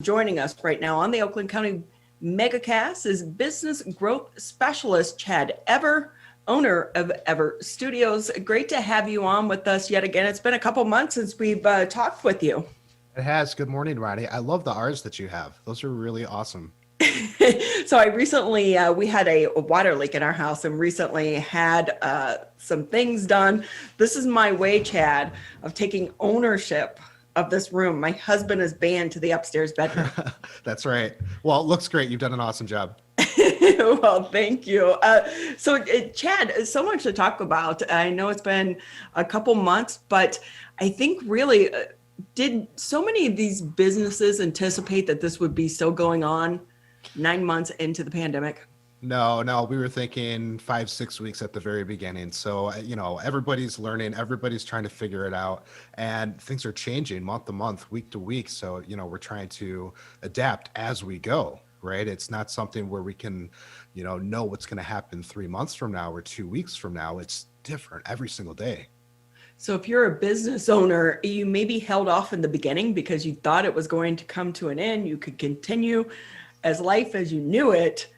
Joining us right now on the Oakland County Megacast is business growth specialist Chad Ever, owner of Ever Studios. Great to have you on with us yet again. It's been a couple months since we've talked with you. It has. Good morning, Ronnie. I love the R's that you have. Those are really awesome. So I recently, we had a water leak in our house and recently had some things done. This is my way, Chad, of taking ownership of this room. My husband is banned to the upstairs bedroom. That's right. Well, it looks great. You've done an awesome job. Well, thank you. Chad, so much to talk about. I know it's been a couple months, but I think really, did so many of these businesses anticipate that this would be still going on 9 months into the pandemic? No, we were thinking 5, 6 weeks at the very beginning. So, everybody's learning, everybody's trying to figure it out, and things are changing month to month, week to week. So, we're trying to adapt as we go, right? It's not something where we can, know what's going to happen 3 months from now or 2 weeks from now. It's different every single day. So if you're a business owner, you maybe held off in the beginning because you thought it was going to come to an end. You could continue as life as you knew it.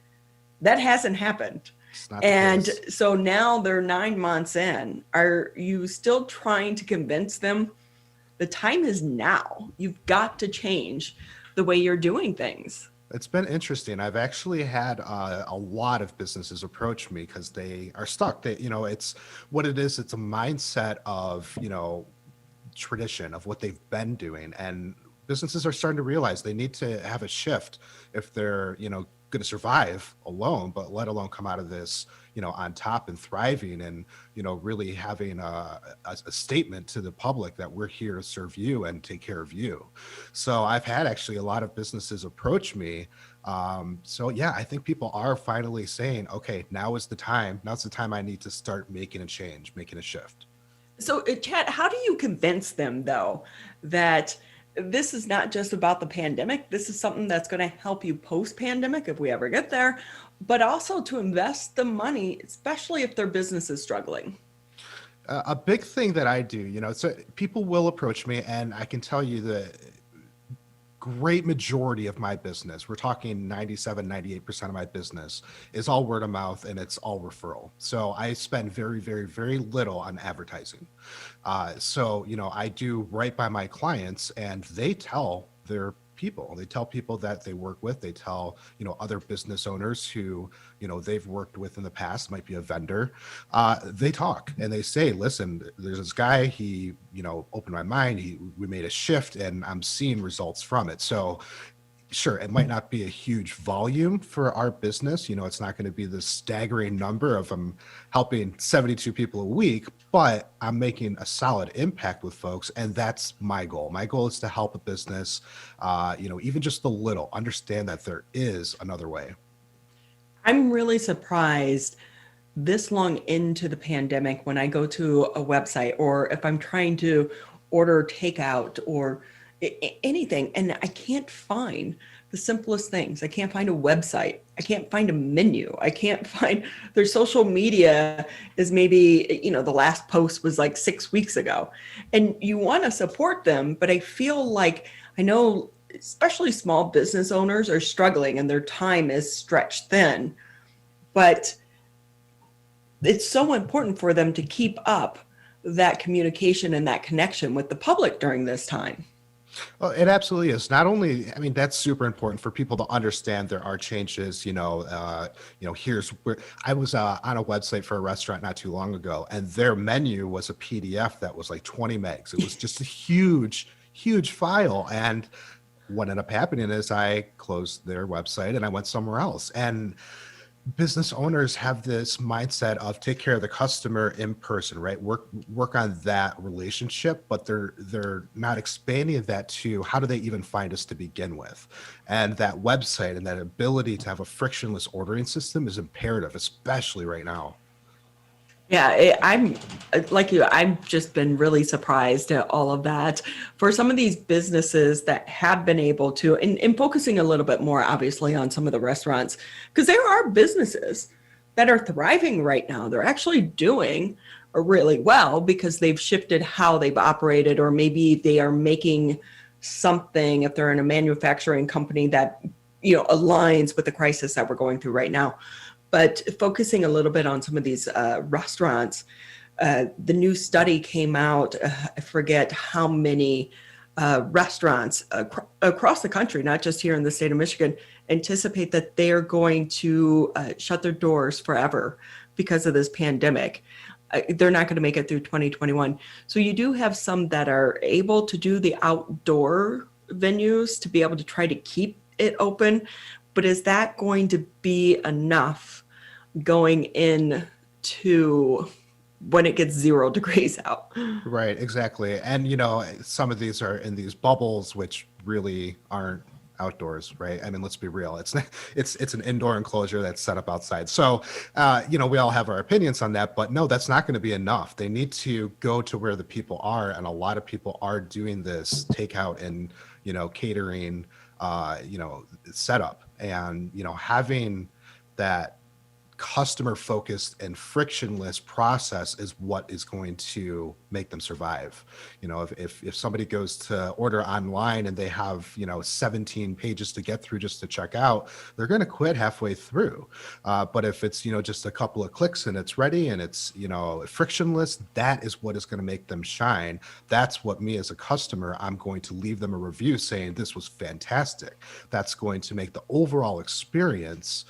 That hasn't happened. It's not the And case. so now they're 9 months in. Are you still trying to convince them the time is now? You've got to change the way you're doing things. It's been interesting. I've actually had a lot of businesses approach me because they are stuck. It's what it is. It's a mindset of, tradition of what they've been doing. And businesses are starting to realize they need to have a shift if they're, going to survive alone, but let alone come out of this, on top and thriving and, really having a statement to the public that we're here to serve you and take care of you. So I've had actually a lot of businesses approach me. So yeah, I think people are finally saying, okay, now is the time. Now's the time I need to start making a change, making a shift. So, Chad, how do you convince them, though, that this is not just about the pandemic? This is something that's going to help you post-pandemic if we ever get there, but also to invest the money, especially if their business is struggling. A big thing that I do, so people will approach me and I can tell you that great majority of my business, we're talking 97, 98% of my business is all word of mouth and it's all referral. So I spend very, very, very little on advertising. So, I do right by my clients and they tell their people, they tell people that they work with, they tell, other business owners who, they've worked with in the past, might be a vendor. They talk and they say, listen, there's this guy, he, opened my mind, we made a shift and I'm seeing results from it. So sure, it might not be a huge volume for our business. It's not going to be the staggering number of helping 72 people a week, but I'm making a solid impact with folks. And that's my goal. My goal is to help a business, even just a little, understand that there is another way. I'm really surprised this long into the pandemic when I go to a website or if I'm trying to order takeout or anything, and I can't find the simplest things. I can't find a website. I can't find a menu. I can't find their social media is maybe, the last post was like 6 weeks ago. And you want to support them, but I feel like I know especially small business owners are struggling and their time is stretched thin. But it's so important for them to keep up that communication and that connection with the public during this time. Well, it absolutely is. Not only, I mean, that's super important for people to understand there are changes. Here's where I was on a website for a restaurant not too long ago, and their menu was a PDF that was like 20 megs. It was just a huge, huge file. And what ended up happening is I closed their website and I went somewhere else. And business owners have this mindset of take care of the customer in person, right? Work on that relationship, but they're not expanding that to how do they even find us to begin with? And that website and that ability to have a frictionless ordering system is imperative, especially right now. Yeah, I'm like you, I've just been really surprised at all of that. For some of these businesses that have been able to, and focusing a little bit more obviously on some of the restaurants, because there are businesses that are thriving right now. They're actually doing really well because they've shifted how they've operated, or maybe they are making something, if they're in a manufacturing company that, aligns with the crisis that we're going through right now. But focusing a little bit on some of these restaurants, the new study came out. I forget how many restaurants across the country, not just here in the state of Michigan, anticipate that they're going to shut their doors forever because of this pandemic. They're not going to make it through 2021. So you do have some that are able to do the outdoor venues to be able to try to keep it open. But is that going to be enough going into when it gets 0 degrees out? Right, exactly. And some of these are in these bubbles, which really aren't outdoors, right? I mean, let's be real. It's an indoor enclosure that's set up outside. So, we all have our opinions on that, but no, that's not going to be enough. They need to go to where the people are, and a lot of people are doing this takeout and catering, setup, and having that customer focused and frictionless process is what is going to make them survive. If somebody goes to order online and they have 17 pages to get through just to check out, they're going to quit halfway through. But if it's just a couple of clicks and it's ready and it's frictionless, that is what is going to make them shine. That's what me as a customer, I'm going to leave them a review saying this was fantastic. That's going to make the overall experience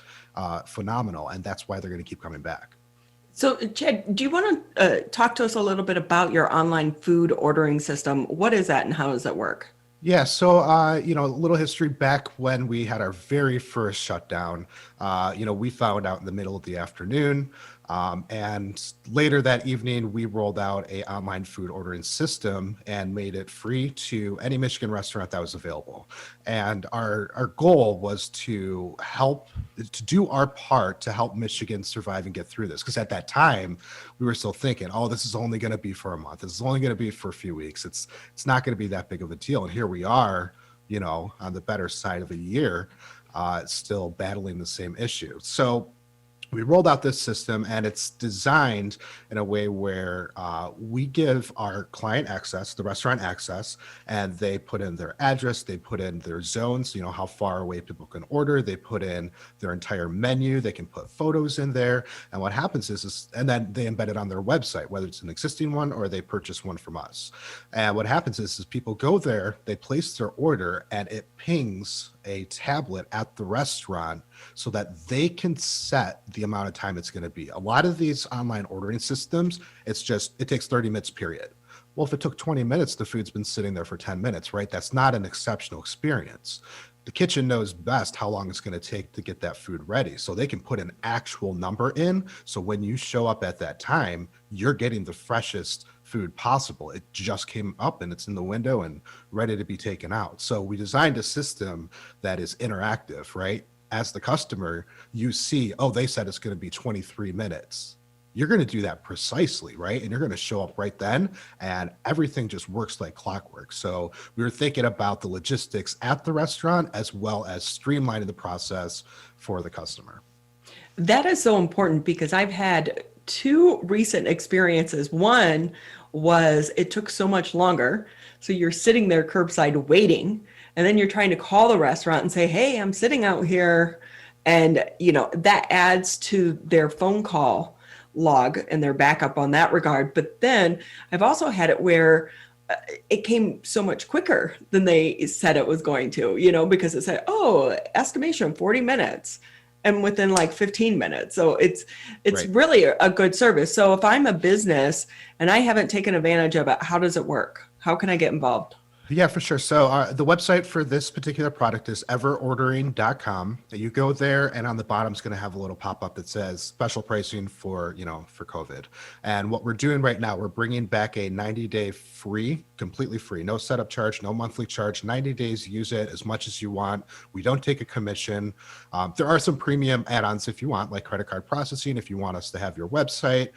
phenomenal, and that's why they're going to keep coming back. So, Chad, do you want to talk to us a little bit about your online food ordering system? What is that and how does it work? Yeah, so a little history back when we had our very first shutdown. We found out in the middle of the afternoon, and later that evening we rolled out a online food ordering system and made it free to any Michigan restaurant that was available. And our goal was to do our part to help Michigan survive and get through this. Because at that time, we were still thinking, oh, this is only going to be for a month. This is only going to be for a few weeks. It's not going to be that big of a deal. And here we are, on the better side of a year, still battling the same issue. So we rolled out this system, and it's designed in a way where we give our client access, the restaurant access, and they put in their address, they put in their zones, how far away people can order, they put in their entire menu, they can put photos in there. And what happens and then they embed it on their website, whether it's an existing one or they purchase one from us. And what happens is people go there, they place their order, and it pings a tablet at the restaurant so that they can set the amount of time it's going to be. A lot of these online ordering systems, it takes 30 minutes, period. Well, if it took 20 minutes, the food's been sitting there for 10 minutes, right? That's not an exceptional experience. The kitchen knows best how long it's going to take to get that food ready. So they can put an actual number in. So when you show up at that time, you're getting the freshest food possible. It just came up and it's in the window and ready to be taken out. So we designed a system that is interactive, right? As the customer, you see, oh, they said it's going to be 23 minutes. You're going to do that precisely, right? And you're going to show up right then, and everything just works like clockwork. So we were thinking about the logistics at the restaurant as well as streamlining the process for the customer. That is so important because I've had two recent experiences. One was it took so much longer. So you're sitting there curbside waiting, and then you're trying to call the restaurant and say, hey, I'm sitting out here. And, that adds to their phone call log and their backup on that regard. But then I've also had it where it came so much quicker than they said it was going to, because it said, oh, estimation 40 minutes. And within like 15 minutes. So it's Right. really a good service. So if I'm a business and I haven't taken advantage of it, how does it work? How can I get involved? Yeah, for sure. So the website for this particular product is everordering.com. You go there, and on the bottom is going to have a little pop-up that says special pricing for COVID. And what we're doing right now, we're bringing back a 90-day free, completely free, no setup charge, no monthly charge, 90 days, use it as much as you want. We don't take a commission. There are some premium add-ons if you want, like credit card processing, if you want us to have your website.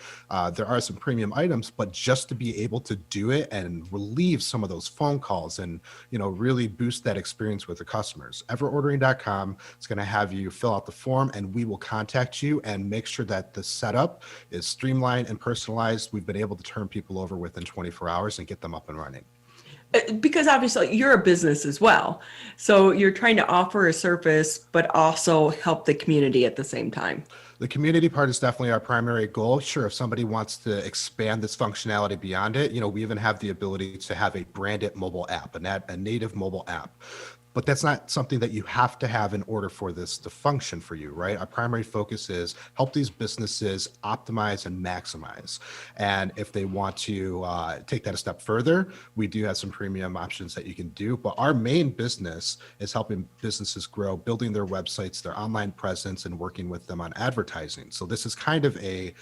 There are some premium items, but just to be able to do it and relieve some of those phone calls and really boost that experience with the customers. Everordering.com is going to have you fill out the form, and we will contact you and make sure that the setup is streamlined and personalized. We've been able to turn people over within 24 hours and get them up and running. Because obviously you're a business as well. So you're trying to offer a service, but also help the community at the same time. The community part is definitely our primary goal. Sure, if somebody wants to expand this functionality beyond it, we even have the ability to have a branded mobile app, a native mobile app. But that's not something that you have to have in order for this to function for you, right? Our primary focus is help these businesses optimize and maximize. And if they want to take that a step further, we do have some premium options that you can do. But our main business is helping businesses grow, building their websites, their online presence, and working with them on advertising. So this is kind of a,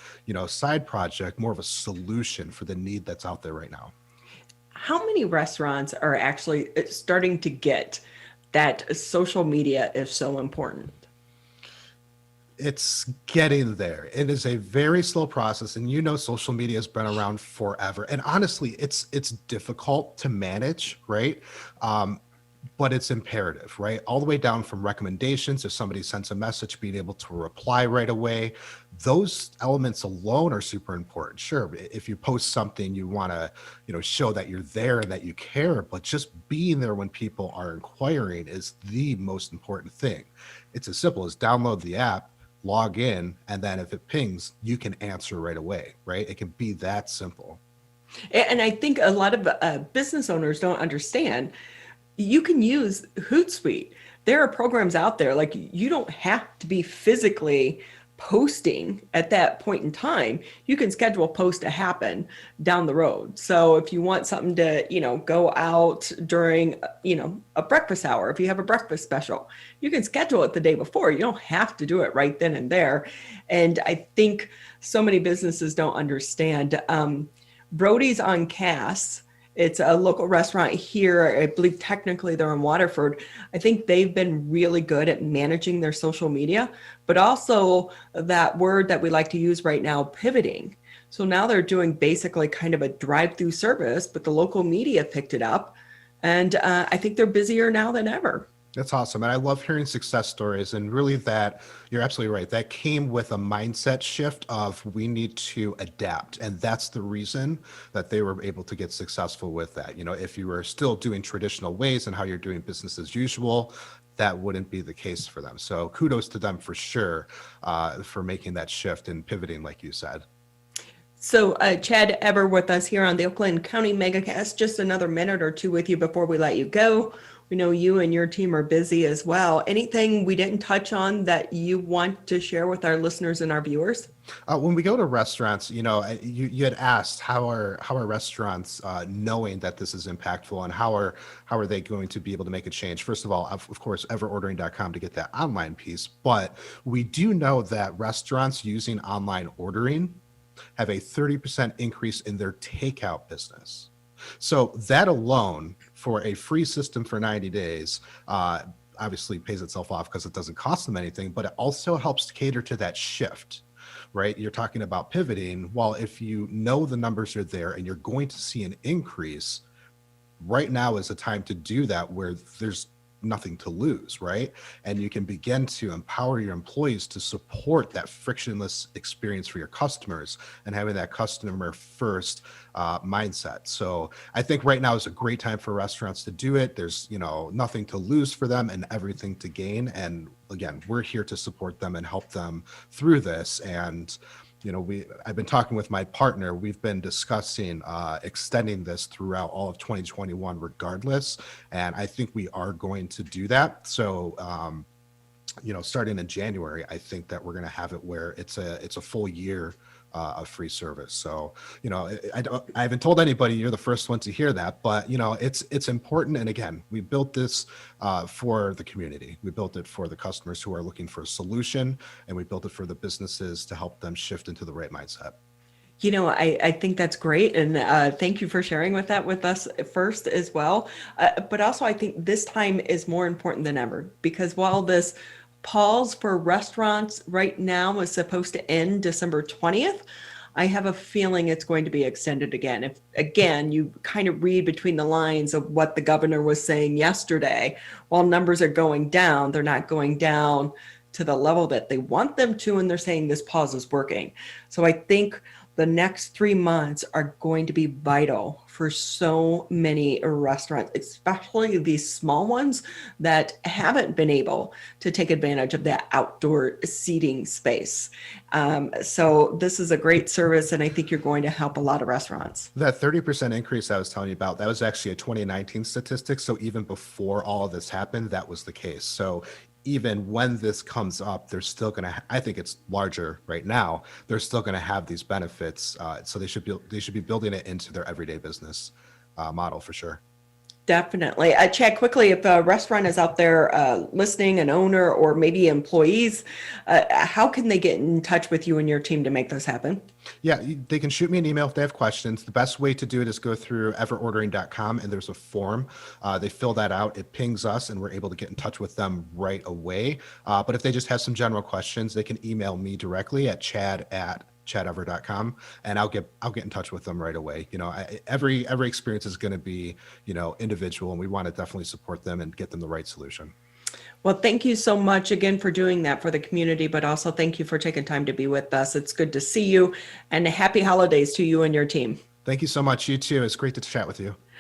side project, more of a solution for the need that's out there right now. How many restaurants are actually starting to get that social media is so important? It's getting there. It is a very slow process, and social media has been around forever. And honestly, it's difficult to manage, right? But it's imperative, right? All the way down from recommendations. If somebody sends a message, being able to reply right away. Those elements alone are super important. Sure, if you post something, you want to, show that you're there and that you care, but just being there when people are inquiring is the most important thing. It's as simple as download the app, log in, and then if it pings, you can answer right away, right? It can be that simple. And I think a lot of business owners don't understand. You can use Hootsuite. There are programs out there, like you don't have to be physically posting at that point in time. You can schedule a post to happen down the road. So if you want something to, go out during, a breakfast hour, if you have a breakfast special, you can schedule it the day before. You don't have to do it right then and there. And I think so many businesses don't understand. Brody's on Cass. It's a local restaurant here. I believe technically they're in Waterford. I think they've been really good at managing their social media, but also that word that we like to use right now, pivoting. So now they're doing basically kind of a drive-through service, but the local media picked it up. And I think they're busier now than ever. That's awesome. And I love hearing success stories. And really, that you're absolutely right. That came with a mindset shift of we need to adapt. And that's the reason that they were able to get successful with that. If you were still doing traditional ways and how you're doing business as usual, that wouldn't be the case for them. So kudos to them for sure for making that shift and pivoting, like you said. So, Chad Eber with us here on the Oakland County MegaCast. Just another minute or two with you before we let you go. We know you and your team are busy as well. Anything we didn't touch on that you want to share with our listeners and our viewers? When we go to restaurants, you had asked how are restaurants knowing that this is impactful, and how are they going to be able to make a change? First of all, of course, everordering.com to get that online piece, but we do know that restaurants using online ordering have a 30% increase in their takeout business. So that alone, for a free system for 90 days, obviously pays itself off because it doesn't cost them anything, but it also helps cater to that shift, right? You're talking about pivoting. Well, if you know the numbers are there and you're going to see an increase, right now is a time to do that where there's nothing to lose, right? And you can begin to empower your employees to support that frictionless experience for your customers and having that customer first mindset. So I think right now is a great time for restaurants to do it. There's, nothing to lose for them and everything to gain. And again, we're here to support them and help them through this. And I've been talking with my partner. We've been discussing extending this throughout all of 2021 regardless. And I think we are going to do that. So, starting in January, I think that we're going to have it where it's a full year of free service. So, I haven't told anybody. You're the first one to hear that, but it's important. And again, we built this for the community. We built it for the customers who are looking for a solution, and we built it for the businesses to help them shift into the right mindset. I think that's great. And thank you for sharing with us first as well. But also, I think this time is more important than ever, because while this pause for restaurants right now is supposed to end December 20th, I have a feeling it's going to be extended again. If again, you kind of read between the lines of what the governor was saying yesterday, while numbers are going down, they're not going down to the level that they want them to. And they're saying this pause is working. So I think the next 3 months are going to be vital for so many restaurants, especially these small ones that haven't been able to take advantage of that outdoor seating space. So this is a great service, and I think you're going to help a lot of restaurants. That 30% increase I was telling you about, that was actually a 2019 statistic. So even before all of this happened, that was the case. So even when this comes up, they're still going to, I think it's larger right now. They're still going to have these benefits. So they should be building it into their everyday business model for sure. Definitely. Chad, quickly, if a restaurant is out there listening, an owner or maybe employees, how can they get in touch with you and your team to make this happen? Yeah, they can shoot me an email if they have questions. The best way to do it is go through everordering.com and there's a form. They fill that out, it pings us, and we're able to get in touch with them right away. But if they just have some general questions, they can email me directly at chadever.com, and I'll get in touch with them right away. Every experience is going to be, individual, and we want to definitely support them and get them the right solution. Well, thank you so much again for doing that for the community, but also thank you for taking time to be with us. It's good to see you, and happy holidays to you and your team. Thank you so much. You too. It's great to chat with you.